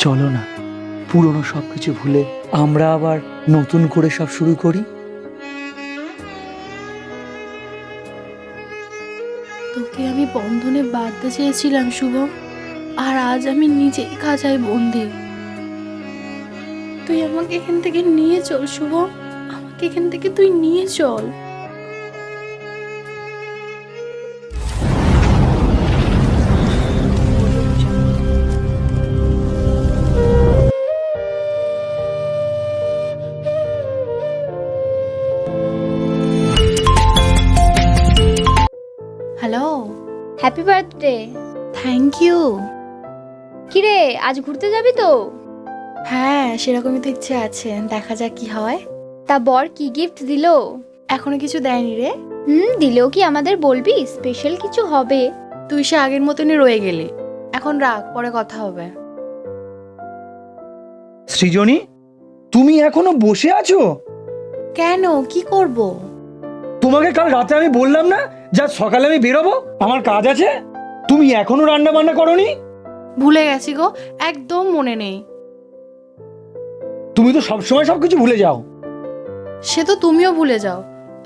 চলো না, পুরনো সবকিছু ভুলে আমরা আবার নতুন করে সব শুরু করি। তোকে আমি বন্ধনে বাঁধতে চেয়েছিলাম শুভম, আর আজ আমি নিজেই খাঁচায় বন্দি। তুই আমাকে এখান থেকে নিয়ে চল শুভম, আমাকে এখান থেকে তুই নিয়ে চল। Hello, happy birthday. Thank you. কিরে, আজ ঘুরতে যাবি তো? হ্যাঁ, সেরকমই তো ইচ্ছে আছে, দেখা যাক কি হয়। তা বর কি গিফট দিলো? এখনো কিছু দেয়নি রে। দিলেও কি আমাদের বলবি? স্পেশাল কিছু হবে। তুই সে আগের মতনই রয়ে গেলি। এখন রাখ, পরে কথা হবে। সৃজনী, তুমি এখনো বসে আছো? কেন, কি করব? তোমাকে কাল রাতে আমি বললাম না যা সকালে আমি বেরোবো, আমার কাজ আছে? তুমি এখনো রান্না বান্না করোনি? ভুলে গেছি গো, একদম মনে নেই। তুমি তো সবসময় সবকিছু ভুলে যাও। সে তো তুমিও ভুলে যাও।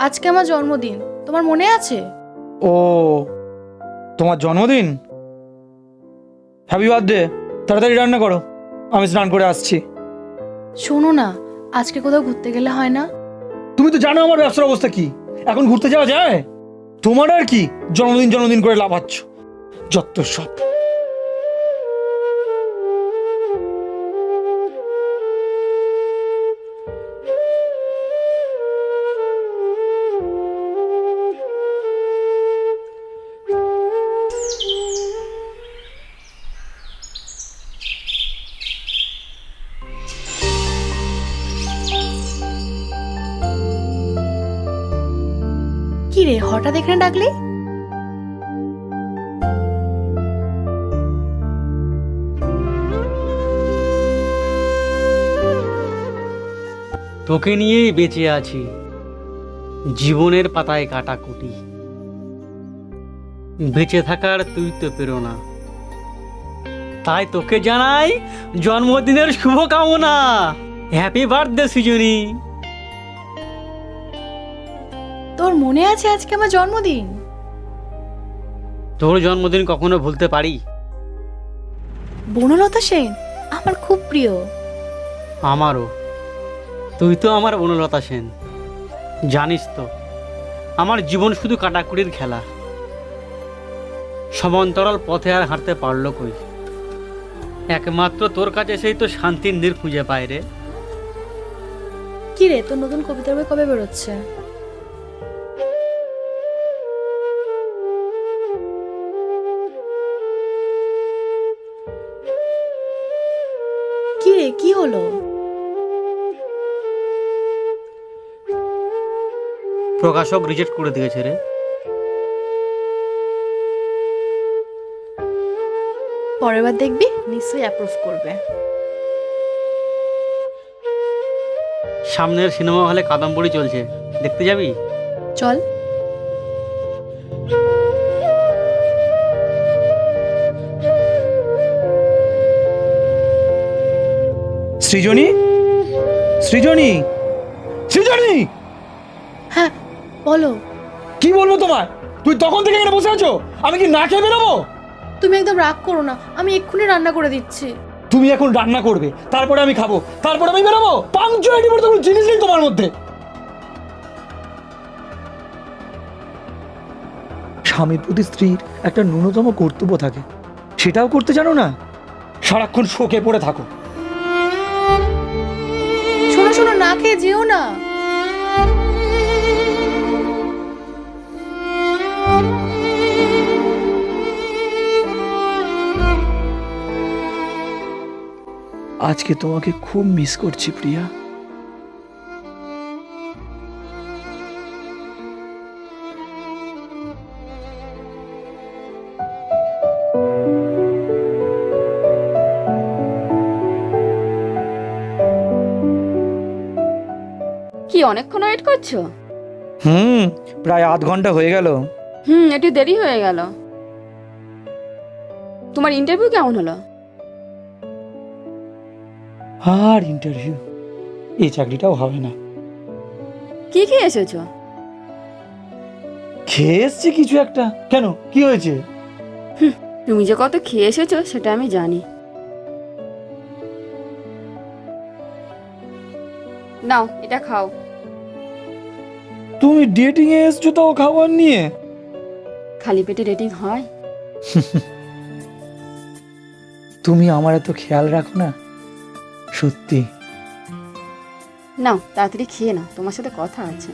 আজকে আমার জন্মদিন, তোমার মনে আছে? ও, তোমার জন্মদিন? Happy birthday. তাড়াতাড়ি রান্না করো, আমি স্নান করে আসছি। শোনো না, আজকে কোথাও ঘুরতে গেলে হয় না? তুমি তো জানো আমার ব্যবসার অবস্থা কি, এখন ঘুরতে যাওয়া যায়? তোমার আর কি জন্মদিন জন্মদিন করে লাফাচ্ছ, যত সব। কি রে, হঠাৎ এখানে ডাকলি? তোকে নিয়েই বেঁচে আছি, জীবনের পাতায় কাটাকুটি। বেঁচে থাকার তুই তো পেরোনা, তাই তোকে জানাই জন্মদিনের শুভকামনা। Happy birthday Srijani. তোর মনে আছে আজকে আমার জন্মদিন? তোর জন্মদিন কখনো ভুলতে পারি? বনলতা সেন আমার খুব প্রিয়। আমারও। তুই তো আমার বনলতা সেন। জানিস তো, আমার জীবন শুধু কাটাকুটির খেলা। সমান্তরাল পথে আর হাঁটতে পারলো কই? একমাত্র তোর কাছে সেই তো শান্তির নীড় খুঁজে পায় রে। কি রে, তোর নতুন কবিতার বই কবে বেরোচ্ছে? কি রে, কি হলো? প্রকাশক রিজেক্ট করে দিয়েছে রে। পরের বার দেখবি নিশ্চয়ই অ্যাপ্রুভ করবে। সামনের সিনেমা হলে কাদম্বরী চলছে, দেখতে যাবি? চল। সৃজনী, সৃজনী, সৃজনী! হ্যাঁ, বলো। কি বলবো তোমায়? তুই তখন থেকে এখানে বসে আছো, আমি কি না খেয়ে বেরোবো? তুমি একদম রাগ করো না, আমি এক্ষুনি রান্না করে দিচ্ছি। তুমি এখন রান্না করবে, তারপরে আমি খাবো, তারপরে আমি বেরোবো। পাংচুয়ালিটি বলতে কোনো জিনিস নেই তোমার মধ্যে। স্বামীর প্রতি স্ত্রীর একটা ন্যূনতম কর্তব্য থাকে, সেটাও করতে জানো না। সারাক্ষণ শোকে পড়ে থাকো। শোনো শোনো, না খেয়ে যেও না। আজকে তোমাকে খুব মিস করছি প্রিয়া। কি অনেকক্ষণ ওয়েট করছো? প্রায় আধ ঘন্টা হয়ে গেল। একটু দেরি হয়ে গেল। তোমার ইন্টারভিউ কেমন হলো? আর ইন্টারভিউ, এই চাকরিটাও হবে না। কি খেয়ে এসেছো? খেয়ে এসছি কিছু একটা। কেন, কি হয়েছে? তুমি যে কত খেয়ে এসেছো সেটা আমি জানি। নাও এটা খাও। তুমি ডেটিং এ এসছো তাও খাবার নিয়ে? খালি পেটে রেটিং হয়? তুমি আমার এত খেয়াল রাখো না, সত্যি। নাও তাড়াতাড়ি খেয়ে নাও, তোমার সাথে কথা আছে।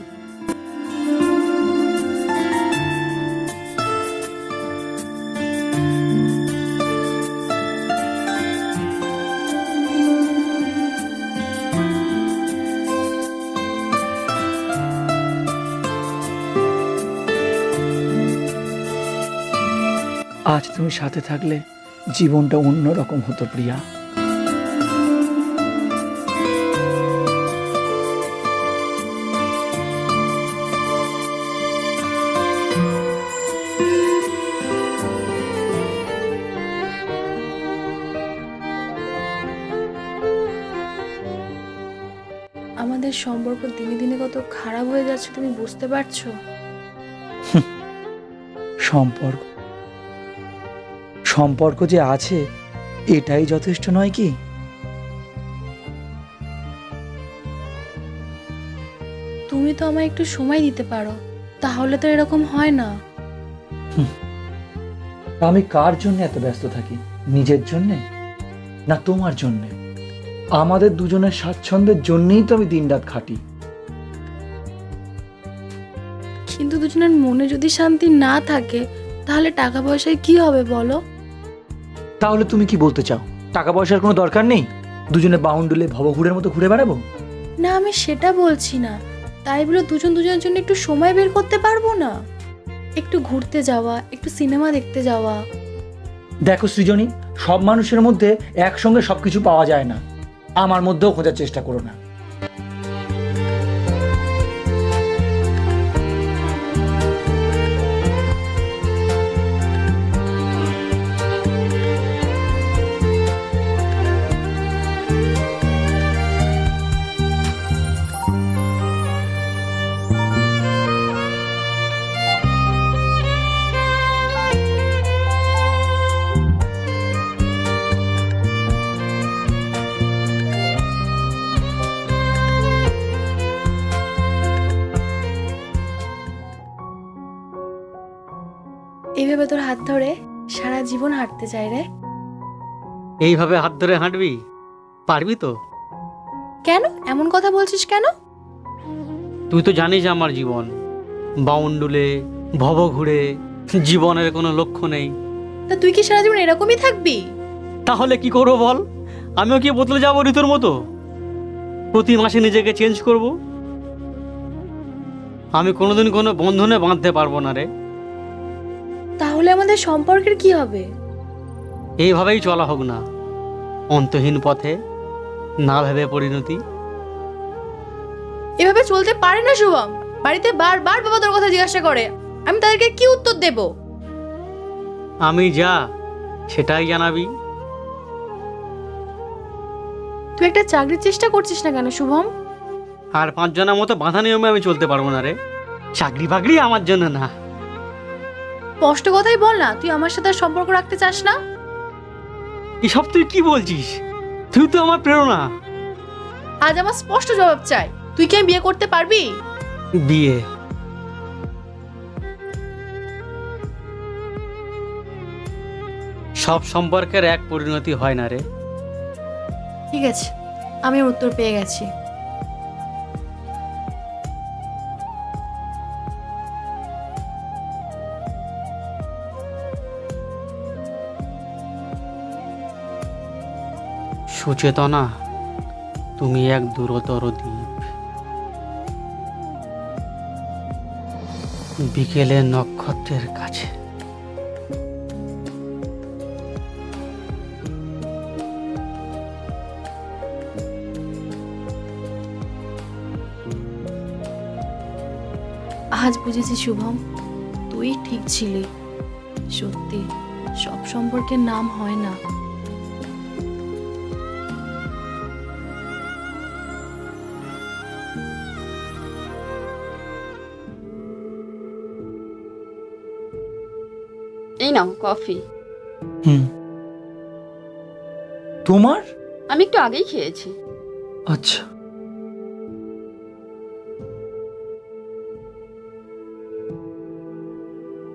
আজ তুমি সাথে থাকলে জীবনটা অন্যরকম হতো প্রিয়া। আমাদের সম্পর্ক দিনে দিনে কত খারাপ হয়ে যাচ্ছে, তুমি বুঝতে পারছো? সম্পর্ক সম্পর্ক যে আছে এটাই যথেষ্ট নয় কি? তুমি তো আমায় একটু সময় দিতে পারো, তাহলে তো এরকম হয় না। আমি কার জন্য এত ব্যস্ত থাকি? নিজের জন্যে না তোমার জন্যে? আমাদের দুজনের স্বাচ্ছন্দ্যের জন্যই তো আমি দিনরাত খাটি। কিন্তু দুজনের মনে যদি শান্তি না থাকে তাহলে টাকা পয়সায় কি হবে বলো? তাহলে তুমি কি বলতে চাও, টাকা পয়সার কোনো দরকার নেই? দুজনে বাউন্ডুলে ভবঘুরের মতো ঘুরে বেড়াবো? না, আমি সেটা বলছি না। তাই বলে দুজন দুজনের জন্য একটু সময় বের করতে পারবো না? একটু ঘুরতে যাওয়া, একটু সিনেমা দেখতে যাওয়া। দেখো সৃজনী, সব মানুষের মধ্যে একসঙ্গে সবকিছু পাওয়া যায় না। আমার মধ্যেও খোঁজার চেষ্টা করো না। এইভাবে তোর হাত ধরে সারা জীবন হাঁটতে চাই রে। এইভাবে হাত ধরে হাঁটবি? পারবি তো? কেন এমন কথা বলছিস কেন? তুই তো জানিস আমার জীবন বাউন্ডুলে ভব ঘুরে, জীবনের কোনো লক্ষ্য নেই। তা তুই কি সারা জীবন এরকমই থাকবি? তাহলে কি করবো বল? আমিও কি বদলে যাবো ঋতুর মতো? প্রতি মাসে নিজেকে চেঞ্জ করব? আমি কোনোদিন কোনো বন্ধনে বাঁধতে পারবো না রে। তাহলে আমাদের সম্পর্কের কি হবে? এইভাবেই চলা হোক না, অন্তহীন পথে, না ভেবে পরিণতি। এভাবে চলতে পারে না শুভম। বাড়িতে বারবার বাবা তোর কথা জিজ্ঞাসা করে, আমি তাদেরকে কি উত্তর দেব? আমি যা সেটাই জানাবি। তুই একটা চাকরির চেষ্টা করছিস না কেন শুভম? আর 5 জনের মতো বাঁধা নিয়মে আমি চলতে পারবো না রে। চাকরি বাকরি আমার জন্য না। স্পষ্ট কথাই বল না, তুই আমার সাথে আর সম্পর্ক রাখতে চাস না? এসব তুই কি বলছিস? তুই তো আমার প্রেরণা। আজ আমার স্পষ্ট জবাব চাই, তুই কি আমি বিয়ে করতে পারবি? বিয়ে? সব সম্পর্কের এক পরিণতি হয় না রে। ঠিক আছে, আমি ওর উত্তর পেয়ে গেছি। সুচেতনা, তুমি এক দূরতর দ্বীপ, বিকেলের নক্ষত্রের কাছে। আজ বুঝেছি শুভম, তুই ঠিক ছিলি। সত্যি সব সম্পর্কের নাম হয় না। এই নাও কফি। হুম, তোমার? আমি একটু আগেই খেয়েছি। আচ্ছা।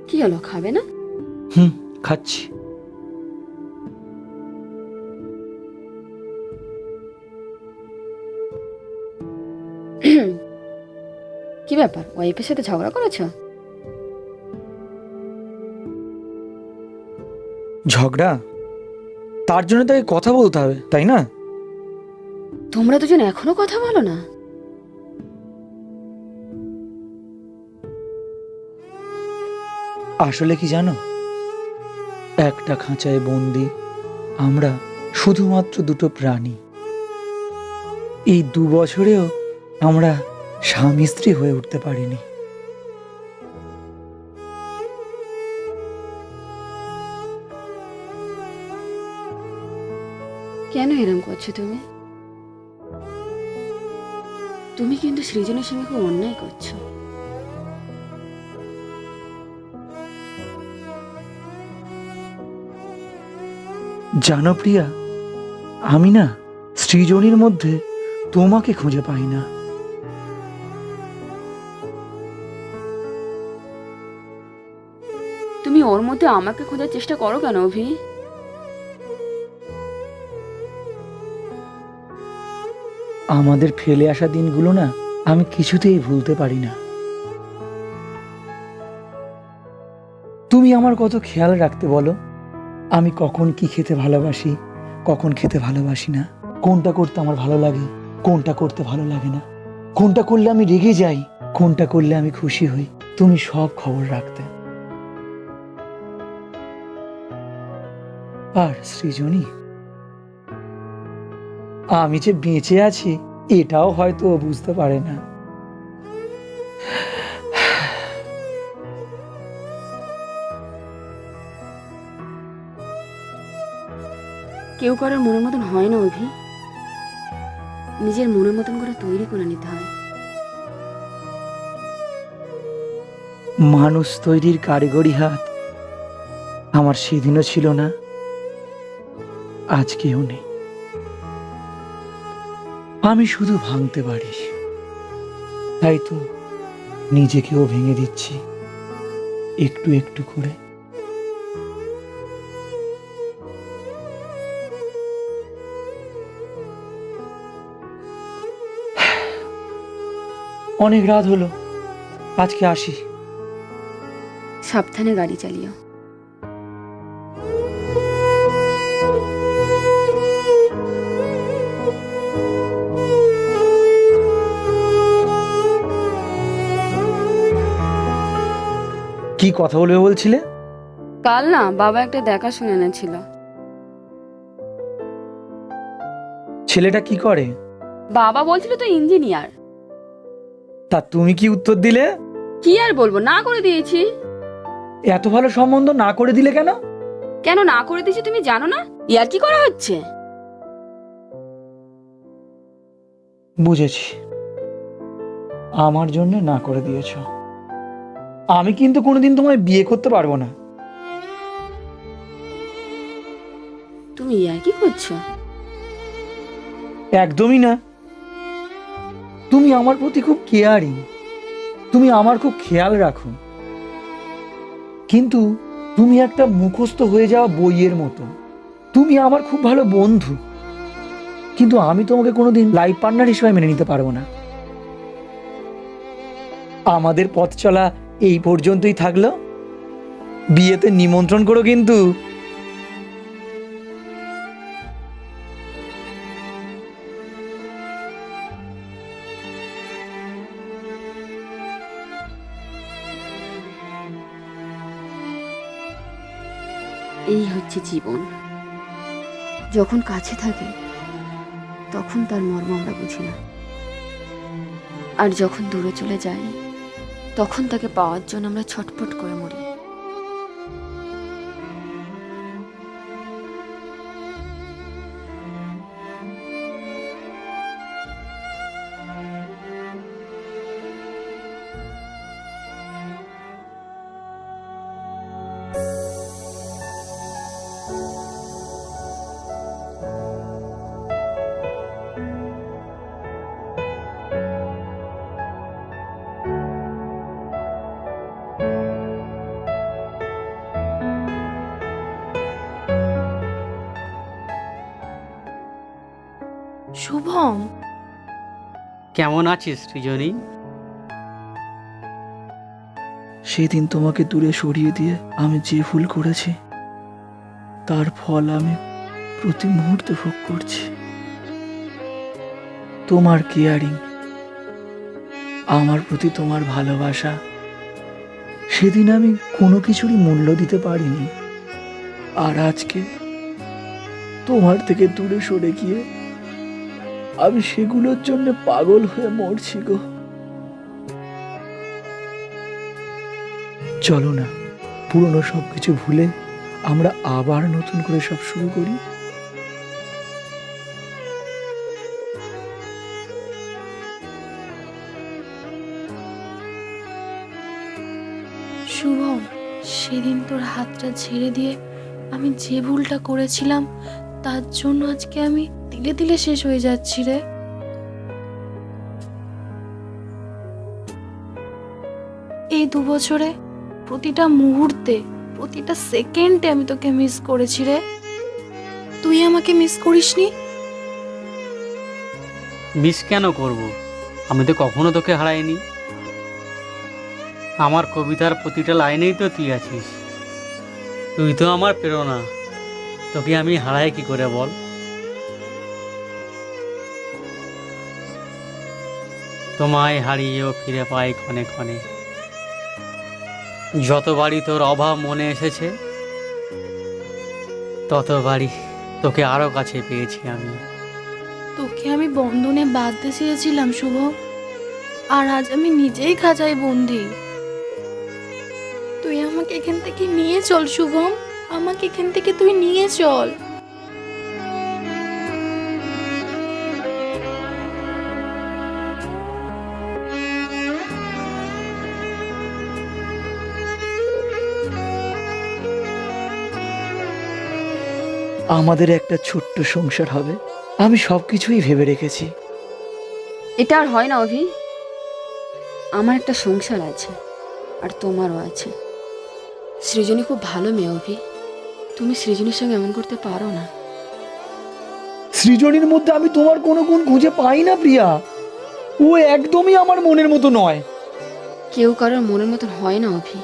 কি হলো, খাবে না? হুম, খাচ্ছি। কি ব্যাপার, ওয়াইফের সাথে ঝগড়া করেছো? ঝগড়া? তার জন্য তাকে কথা বলতে হবে, তাই না? তোমরা দুজন এখনো কথা বলো না? আসলে কি জানো, একটা খাঁচায় বন্দি আমরা শুধুমাত্র দুটো প্রাণী। এই 2 বছরেও আমরা স্বামী স্ত্রী হয়ে উঠতে পারিনি। কেন এরম করছো তুমি? তুমি কিন্তু সৃজনের সঙ্গে খুব অন্যায় করছো। জানো প্রিয়া, আমি না সৃজনীর মধ্যে তোমাকে খুঁজে পাই না। তুমি ওর মধ্যে আমাকে খোঁজার চেষ্টা করো কেন অভি? আমাদের ফেলে আসা দিনগুলো না আমি কিছুতেই ভুলতে পারি না। তুমি আমার কত খেয়াল রাখতে বলো, আমি কখন কি খেতে ভালোবাসি, কখন খেতে ভালোবাসি না, কোনটা করতে আমার ভালো লাগে, কোনটা করতে ভালো লাগে না, কোনটা করলে আমি রেগে যাই, কোনটা করলে আমি খুশি হই, তুমি সব খবর রাখতে। আর সৃজনী, আমি যে বেঁচে আছি এটাও হয়তো ও বুঝতে পারে না। কেউ কারোর মনের মতন হয় না অভি, নিজের মনের মতন করে তৈরি করে নিতে হয়। মানুষ তৈরির কারিগরি হাত আমার সেদিনও ছিল না, আজকেও নেই। আমি শুধু ভাঙতে পারি, তাই তো নিজেকেও ভেঙে দিচ্ছি একটু একটু করে। অনেক রাত হলো, আজকে আসি। সাবধানে গাড়ি চালিও। কি কথা বলবে বলছিলে? কাল না বাবা একটা দেখাশোনা এনেছিল। ছেলেটা কি করে? বাবা বলছিল তো ইঞ্জিনিয়ার। তা তুমি কি উত্তর দিলে? কি আর বলবো, না করে দিয়েছি। এত ভালো সম্বন্ধ না করে দিলে কেন? কেন না করে দিয়েছি তুমি জানো না? ইয়ার কি করা হচ্ছে? বুঝেছি, আমার জন্য না করে দিয়েছ। আমি কিন্তু কোনোদিন তোমায় বিয়ে করতে পারবো না। তুমি ইয়ার কি করছো? একদমই না। তুমি আমার প্রতি খুব কেয়ারিং, তুমি আমার খুব খেয়াল রাখো, কিন্তু তুমি একটা মুখস্থ হয়ে যাওয়া বইয়ের মতো। তুমি আমার খুব ভালো বন্ধু, কিন্তু আমি তোমাকে কোনোদিন লাইফ পার্টনার হিসেবে মেনে নিতে পারবো না। আমাদের পথ চলা এই পর্যন্তই থাকলো, বিয়েতে নিমন্ত্রণ করো কিন্তু। এই হচ্ছে জীবন, যখন কাছে থাকে তখন তার মর্ম আমরা বুঝি না, আর যখন দূরে চলে যায় তখন তাকে পাওয়ার জন্য আমরা ছটফট করে মরি। শুভম, কেমন আছিস সৃজনী? সেদিন তোমাকে দূরে সরিয়ে দিয়ে আমি যে ভুল করেছি তার ফল আমি প্রতি মুহূর্তে ভোগ করছি। তোমার কেয়ারিং, আমার প্রতি তোমার ভালোবাসা, সেদিন আমি কোনো কিছুরই মূল্য দিতে পারিনি। আর আজকে তোমার থেকে দূরে সরে গিয়ে আমি সেগুলোর জন্য পাগল হয়ে মরছি গো। চলো না, পুরনো সবকিছু ভুলে আমরা আবার নতুন করে সব শুরু করি। শুভম, সেদিন তোর হাতটা ছেড়ে দিয়ে আমি যে ভুলটা করেছিলাম তার জন্য আজকে আমি দিলে দিলে শেষ হয়ে যাচ্ছি রে। এই 2 বছরে প্রতিটা মুহূর্তে, প্রতিটা সেকেন্ডে আমি তোকে মিস করেছি রে। তুই আমাকে মিস করিসনি? মিস কেন করব? আমি তো কখনো তোকে হারাইনি। আমার কবিতার প্রতিটা লাইনেই তো তুই আছিস। তুই তো আমার প্রেরণা, তোকে আমি হারাই কি করে বল? তোমায় হারিয়েও ফিরে পাই ক্ষণে ক্ষণে। যতবারই তোর অভাব মনে এসেছে ততবারই তোকে আরো কাছে পেয়েছি আমি। তোকে আমি বন্ধনে বাঁধতে চেয়েছিলাম শুভম, আর আজ আমি নিজেই খাঁচায় বন্দি। তুই আমাকে এখান থেকে নিয়ে চল শুভম, আমাকে এখান থেকে তুই নিয়ে চল। আমাদের একটা ছোট্ট সংসার হবে, আমি সবকিছুই ভেবে রেখেছি। এটা আর হয় না অভি। আমার একটা সংসার আছে, আর তোমারও আছে। সৃজনী খুব ভালো মেয়ে অভি, তুমি সৃজনীর সঙ্গে এমন করতে পারো না। সৃজনীর মধ্যে আমি তোমার কোনো গুণ খুঁজে পাই না প্রিয়া। ও একদমই আমার মনের মতো নয়। কেউ কারোর মনের মতন হয় না অভি,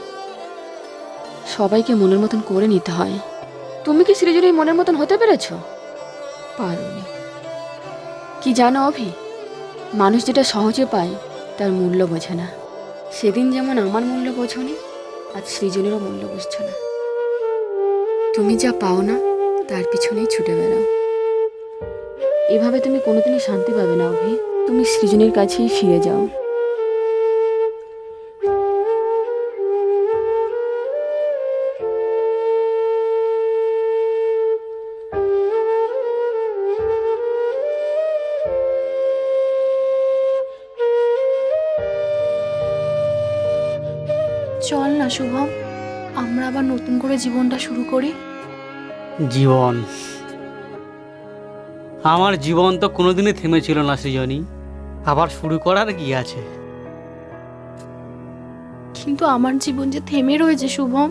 সবাইকে মনের মতন করে নিতে হয়। তুমি কি সৃজনীর মনের মতন হতে পেরেছ? পারোনি। কি জানো অভি, মানুষ যেটা সহজে পায় তার মূল্য বোঝে না। সেদিন যেমন আমার মূল্য বোঝনি, আজ সৃজনীরও মূল্য বুঝছো না। তুমি যা পাও না তার পিছনেই ছুটে বেড়াও। এভাবে তুমি কোনোদিনই শান্তি পাবে না অভি। তুমি সৃজনীর কাছেই ফিরে যাও। চল না শুভম, আমরা আবার নতুন করে জীবনটা শুরু করি। জীবন, আমার জীবন তো কোনোদিনই থেমেছিল না সৃজনী। আবার শুরু করার কি আছে? কিন্তু আমার জীবন যে থেমে রয়েছে শুভম,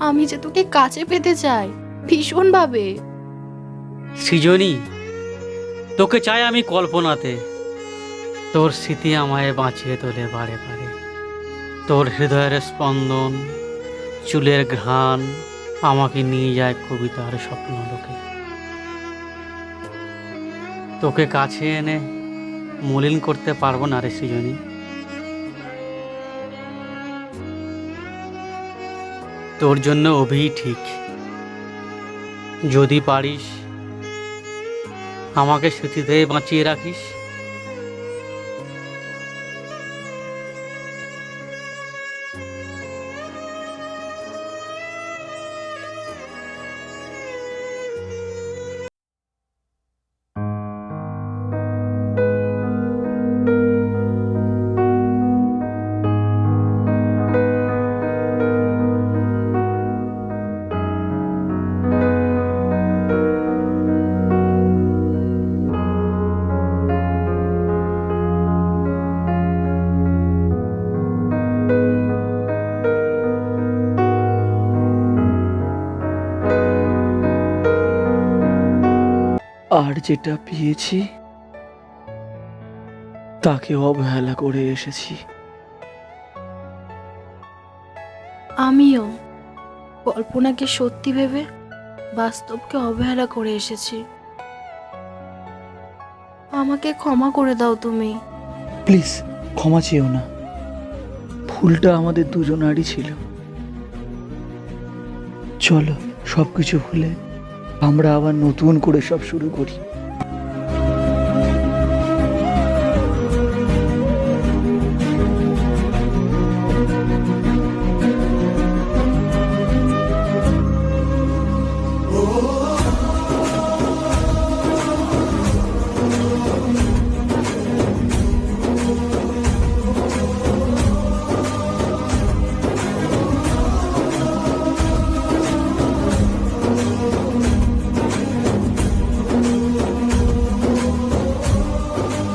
আমি যে তোকে কাছে পেতে চাই ভীষণভাবে। সৃজনী, তোকে চাই আমি কল্পনাতে। তোর স্মৃতি আমায় বাঁচিয়ে তোলে বারে বারে। তোর হৃদয়ের স্পন্দন, চুলের ঘ্রাণ আমাকে নিয়ে যায় কবিতার স্বপ্নলোকে। তোকে কাছে এনে মলিন করতে পারবো না রে সৃজনী। তোর জন্য অভি ঠিক। যদি পারিস আমাকে স্মৃতিতে বাঁচিয়ে রাখিস। আর যেটা পেয়েছি তাকে অবহেলা করে এসেছি। আমিও কল্পনাকে সত্যি ভেবে বাস্তবকে অবহেলা করে এসেছি। আমাকে ক্ষমা করে দাও তুমি। প্লিজ ক্ষমা চেও না, ভুলটা আমাদের দুজনারই ছিল। চলো সবকিছু ভুলে আমরা আবার নতুন করে সব শুরু করি।